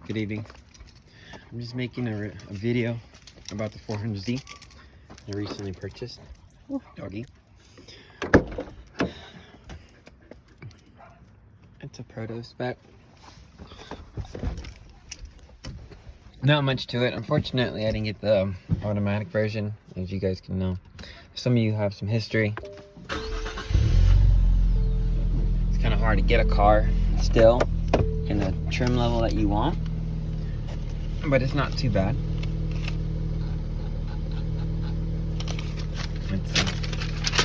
Good evening. I'm just making a video about the 400Z I recently purchased. Ooh, doggy. It's a Proto Spec. Not much to it. Unfortunately, I didn't get the automatic version, as you guys can know. Some of you have some history. It's kind of hard to get a car still in the trim level that you want, but it's not too bad. Let's see.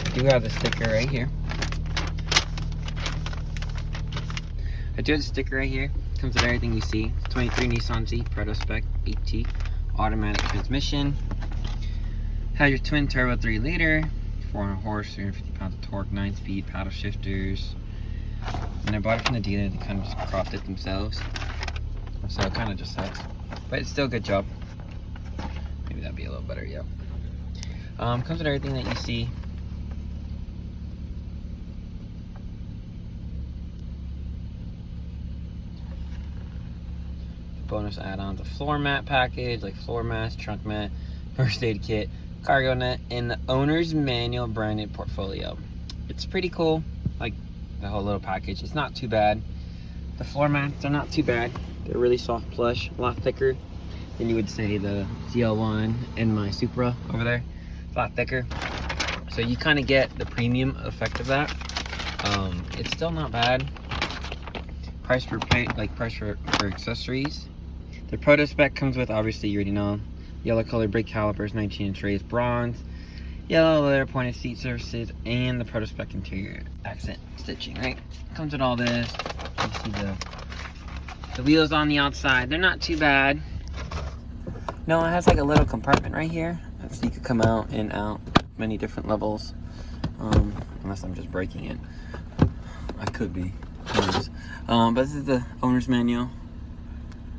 I do have the sticker right here. Comes with everything you see. It's 23 Nissan Z Proto Spec 8T automatic transmission. Has your twin turbo 3 liter, 400 horse, 350 pounds of torque, 9-speed paddle shifters. And I bought it from the dealer. They kind of just cropped it themselves, so it kind of just sucks, but it's still a good job. Maybe that'd be a little better. Yeah. Comes with everything that you see. Bonus add-ons: a floor mat package, like floor mats, trunk mat, first aid kit, cargo net, and the owner's manual branded portfolio. It's pretty cool, like the whole little package. It's not too bad. The floor mats are not too bad. They're really soft plush, a lot thicker than you would say the ZL1 and my Supra over there. It's a lot thicker, so you kind of get the premium effect of that. It's still not bad. Price for accessories. The Proto Spec comes with, obviously you already know, yellow color brake calipers, 19-inch raised bronze, yellow leather pointed seat surfaces, and the Proto Spec interior accent stitching, right? Comes with all this. You see the wheels on the outside. They're not too bad. No, it has like a little compartment right here, so you could come out and out many different levels. Unless I'm just breaking it. I could be. But this is the owner's manual.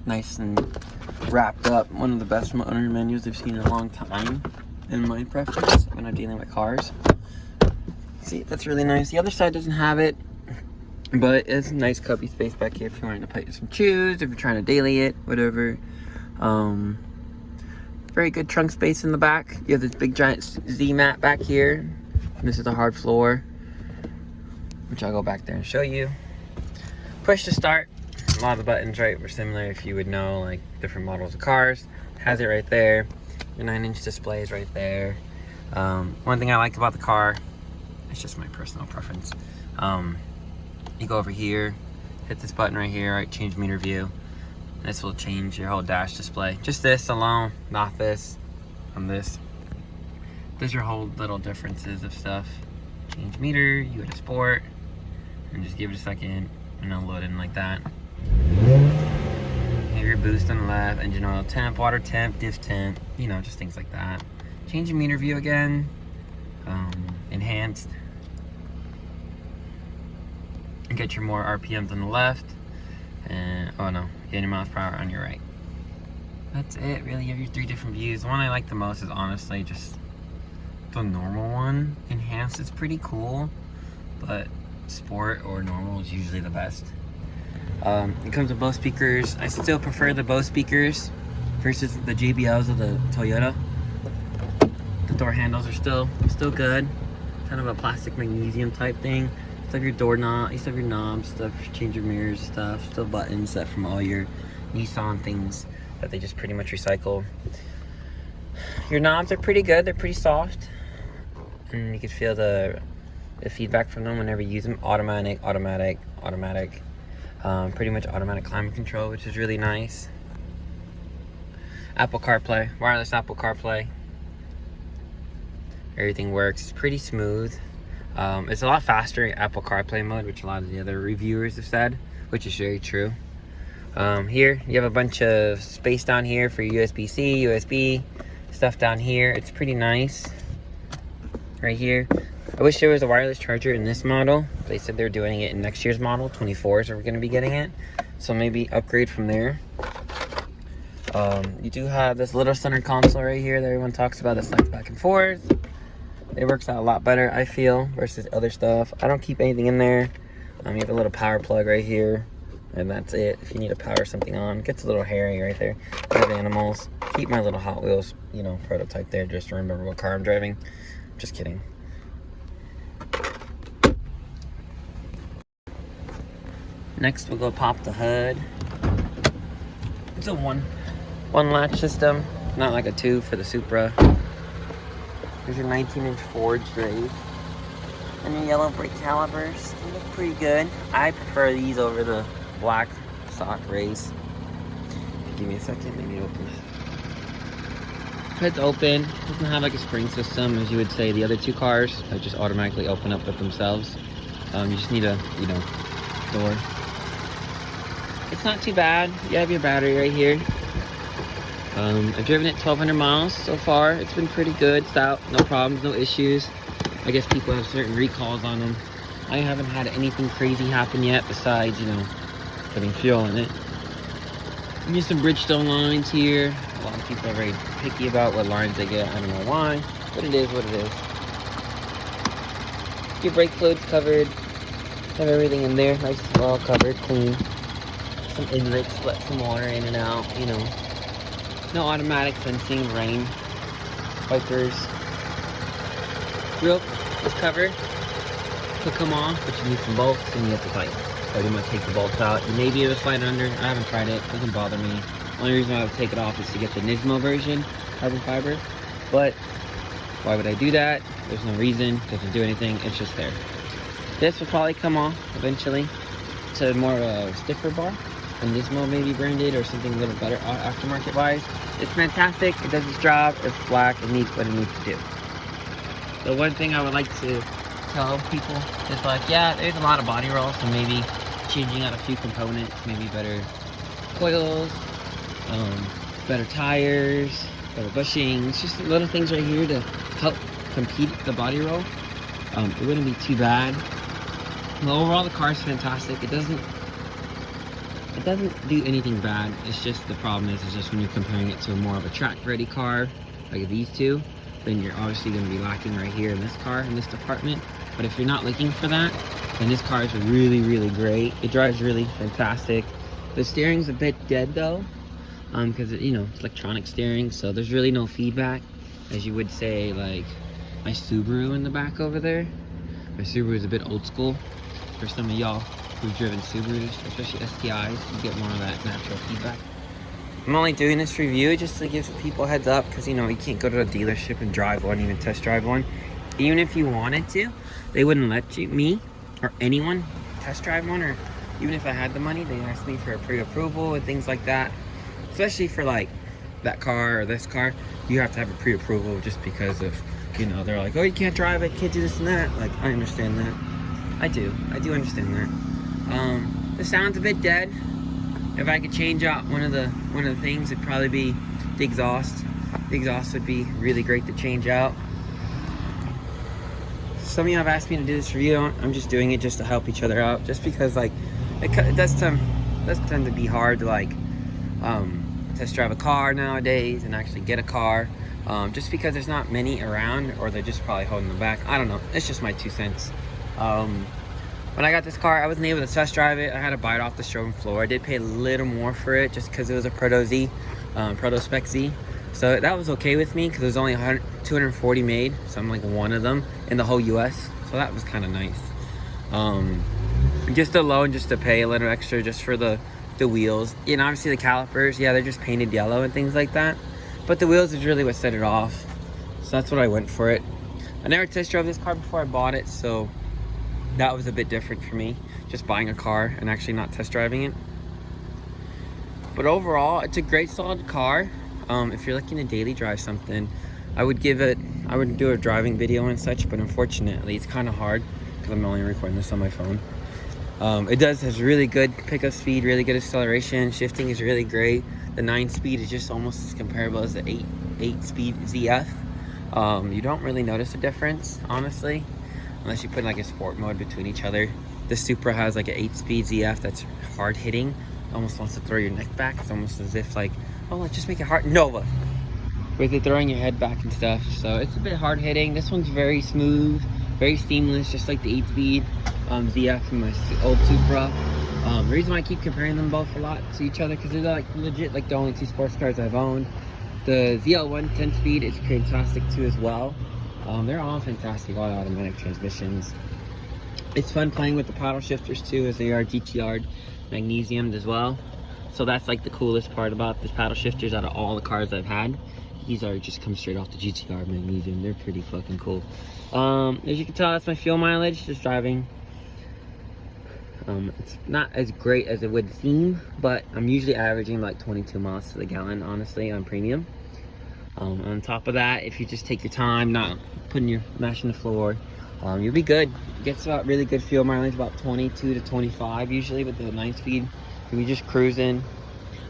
Nice and wrapped up. One of the best owner manuals I've seen in a long time, in my preference, when I'm dealing with cars. See, that's really nice. The other side doesn't have it, but it's a nice cubby space back here if you're wanting to put some shoes, if you're trying to daily it, whatever. Very good trunk space in the back. You have this big giant Z mat back here. This is a hard floor, which I'll go back there and show you. Push to start. A lot of the buttons, right, were similar if you would know, like different models of cars. Has it right there. Your 9-inch display is right there. One thing I like about the car, it's just my personal preference. You go over here, hit this button right here, right, change meter view. This will change your whole dash display. Just this alone, not this, on this. There's your whole little differences of stuff. Change meter, you go to sport, and just give it a second, and it'll load in like that. Have your boost on the left, engine oil temp, water temp, diff temp, you know, just things like that. Change your meter view again, enhanced. And get your more RPMs on the left, and oh no, get your miles per hour on your right. That's it, really. You have your 3 different views. The one I like the most is honestly just the normal one. Enhanced is pretty cool, but sport or normal is usually the best. It comes with Bose speakers. I still prefer the Bose speakers versus the JBLs of the Toyota. The door handles are still good. Kind of a plastic magnesium type thing. You still have your door knob, you still have your knobs, stuff, change your mirrors, stuff, still buttons set from all your Nissan things that they just pretty much recycle. Your knobs are pretty good, they're pretty soft. And you can feel the feedback from them whenever you use them. Automatic. Pretty much automatic climate control, which is really nice. Apple CarPlay, wireless Apple CarPlay. Everything works. It's pretty smooth. It's a lot faster in Apple CarPlay mode, which a lot of the other reviewers have said, which is very true. Here, you have a bunch of space down here for USB-C, USB, stuff down here. It's pretty nice. Right here. I wish there was a wireless charger in this model. They said they're doing it in next year's model. 24s are going to be getting it. So maybe upgrade from there. You do have this little center console right here that everyone talks about that slides back and forth. It works out a lot better, I feel, versus other stuff. I don't keep anything in there. You have a little power plug right here. and that's it. If you need to power something on, it gets a little hairy right there. There's animals. Keep my little Hot Wheels, you know, prototype there just to remember what car I'm driving. Just kidding. Next, we'll go pop the hood. It's a one latch system, not like a two for the Supra. There's your 19-inch forged rays. And your yellow brake calipers. They look pretty good. I prefer these over the black stock rays. Give me a second, let me open it. Hood's open. Doesn't have like a spring system, as you would say the other two cars that just automatically open up with themselves. You just need a, you know, door. It's not too bad. You have your battery right here. I've driven it 1,200 miles so far. It's been pretty good. It's out, no problems, no issues. I guess people have certain recalls on them. I haven't had anything crazy happen yet besides, you know, putting fuel in it. There's some Bridgestone lines here. A lot of people are very picky about what lines they get. I don't know why, but it is what it is. Your brake fluid's covered. Have everything in there, nice, well covered, clean. Some inlets, let some water in and out, you know. No automatic sensing, rain, wipers. Wheel is covered. Could come off, but you need some bolts and you have to tighten. So you might take the bolts out. You may be able to slide under. I haven't tried it. It doesn't bother me. Only reason why I would take it off is to get the Nismo version, carbon fiber. But why would I do that? There's no reason. Doesn't do anything. It's just there. This will probably come off eventually to more of a stiffer bar. And Nismo maybe branded or something a little better aftermarket wise. It's fantastic. It does its job. It's black. It needs what it needs to do. The one thing I would like to tell people is like, yeah, there's a lot of body roll, so maybe changing out a few components, maybe better coils, better tires, better bushings, just little things right here to help compete the body roll. It wouldn't be too bad. But overall, the car is fantastic. It doesn't do anything bad. It's just the problem is just when you're comparing it to more of a track-ready car, like these two, then you're obviously going to be lacking right here in this car, in this department. But if you're not looking for that, then this car is really, really great. It drives really fantastic. The steering's a bit dead though, because you know, it's electronic steering, so there's really no feedback, as you would say, like my Subaru in the back over there. My Subaru is a bit old school. For some of y'all who've driven Subarus, especially STIs, you get more of that natural feedback. I'm only doing this review just to give people a heads up, because you know, you can't go to a dealership and drive one, even test drive one. Even if you wanted to, they wouldn't let me or anyone test drive one, or even if I had the money, they asked me for a pre-approval and things like that. Especially for like that car or this car, you have to have a pre-approval just because of, you know, they're like, oh, you can't drive it, can't do this and that. Like, I understand that. I do understand that. The sound's a bit dead. If I could change out one of the things, it'd probably be the exhaust. The exhaust would be really great to change out. Some of you have asked me to do this review. I'm just doing it just to help each other out, just because like it does tend to be hard to like test drive a car nowadays and actually get a car, just because there's not many around, or they're just probably holding them back. I don't know. It's just my 2 cents. When I got this car, I wasn't able to test drive it. I had to buy it off the showroom floor. I did pay a little more for it just because it was a Proto Z, Proto Spec Z. So that was okay with me because there's only 240 made. So I'm like one of them in the whole US. So that was kind of nice. Just alone, just to pay a little extra just for the wheels. And obviously the calipers, yeah, they're just painted yellow and things like that. But the wheels is really what set it off. So that's what I went for it. I never test drove this car before I bought it, so that was a bit different for me, just buying a car and actually not test driving it. But overall, it's a great solid car. If you're looking to daily drive something, I would do a driving video and such, but unfortunately it's kind of hard because I'm only recording this on my phone. It has really good pickup speed, really good acceleration, shifting is really great. The 9-speed is just almost as comparable as the 8-speed ZF. You don't really notice a difference, honestly, unless you put like a sport mode between each other. The Supra has like an 8-speed ZF that's hard hitting, almost wants to throw your neck back. It's almost as if like, oh, let's just make it hard. Nova, with it throwing your head back and stuff. So it's a bit hard hitting. This one's very smooth, very seamless, just like the 8-speed ZF from my old Supra. The reason why I keep comparing them both a lot to each other, because they're like legit like the only two sports cars I've owned. The ZL1 10-speed is fantastic too as well. They're all fantastic, all automatic transmissions. It's fun playing with the paddle shifters too, as they are GTR magnesiumed as well. So that's like the coolest part about this paddle shifters out of all the cars I've had. These are just come straight off the GTR magnesium. They're pretty fucking cool. As you can tell, that's my fuel mileage just driving. It's not as great as it would seem, but I'm usually averaging like 22 miles to the gallon, honestly, on premium. On top of that, if you just take your time, not mashing the floor, you'll be good. It gets about really good fuel mileage, about 22 to 25 usually with the 9-speed. If you're just cruising,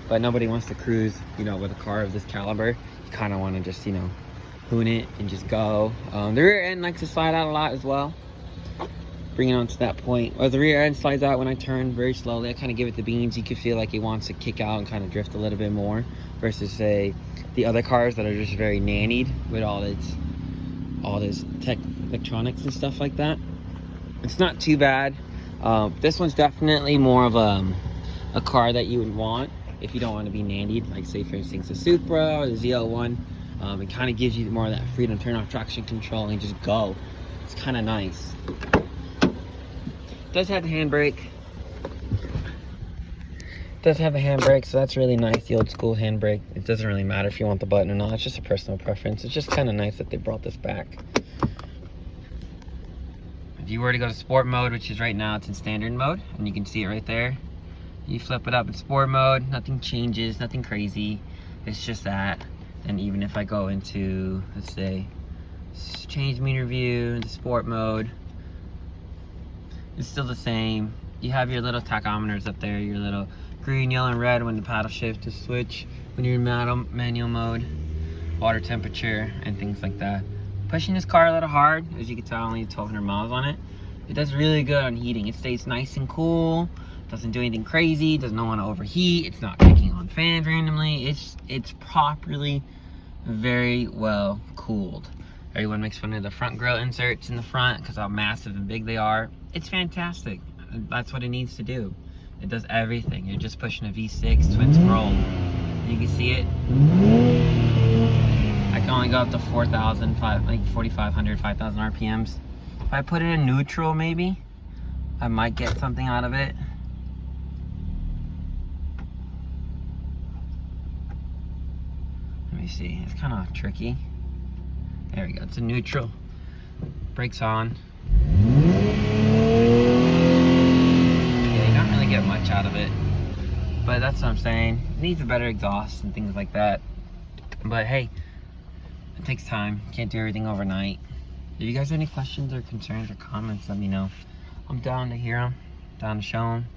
but nobody wants to cruise, you know, with a car of this caliber. You kind of want to just, you know, hoon it and just go. The rear end likes to slide out a lot as well. Bring it on to that point. As the rear end slides out when I turn very slowly, I kind of give it the beans. You can feel like it wants to kick out and kind of drift a little bit more versus, say, the other cars that are just very nannied with all this tech electronics and stuff like that. It's not too bad. This one's definitely more of a car that you would want if you don't want to be nannied, like say for instance the Supra or the ZL1. It kind of gives you more of that freedom, turn off traction control and just go. It's kind of nice. It does have the handbrake. Does have a handbrake, so that's really nice, the old school handbrake. It doesn't really matter if you want the button or not, it's just a personal preference. It's just kind of nice that they brought this back. If you were to go to sport mode, which is right now, it's in standard mode, and you can see it right there. You flip it up in sport mode, nothing changes, nothing crazy. It's just that. And even if I go into, let's say, change meter view into sport mode, it's still the same. You have your little tachometers up there, your little green, yellow, and red when the paddle shift to switch, when you're in manual mode, water temperature, and things like that. Pushing this car a little hard, as you can tell, only 1,200 miles on it. It does really good on heating. It stays nice and cool, doesn't do anything crazy, does not want to overheat, it's not kicking on fans randomly. It's properly, very well cooled. Everyone makes fun of the front grille inserts in the front because how massive and big they are. It's fantastic. That's what it needs to do. It does everything. You're just pushing a V6 twin scroll. You can see it. I can only go up to 4,000, like 4,500, 5,000 RPMs. If I put it in neutral, maybe I might get something out of it. Let me see. It's kind of tricky. There we go. It's a neutral. Brakes on. Yeah, you don't really get much out of it, but that's what I'm saying. It needs a better exhaust and things like that. But hey, it takes time. Can't do everything overnight. If you guys have any questions or concerns or comments, let me know. I'm down to hear them, down to show them.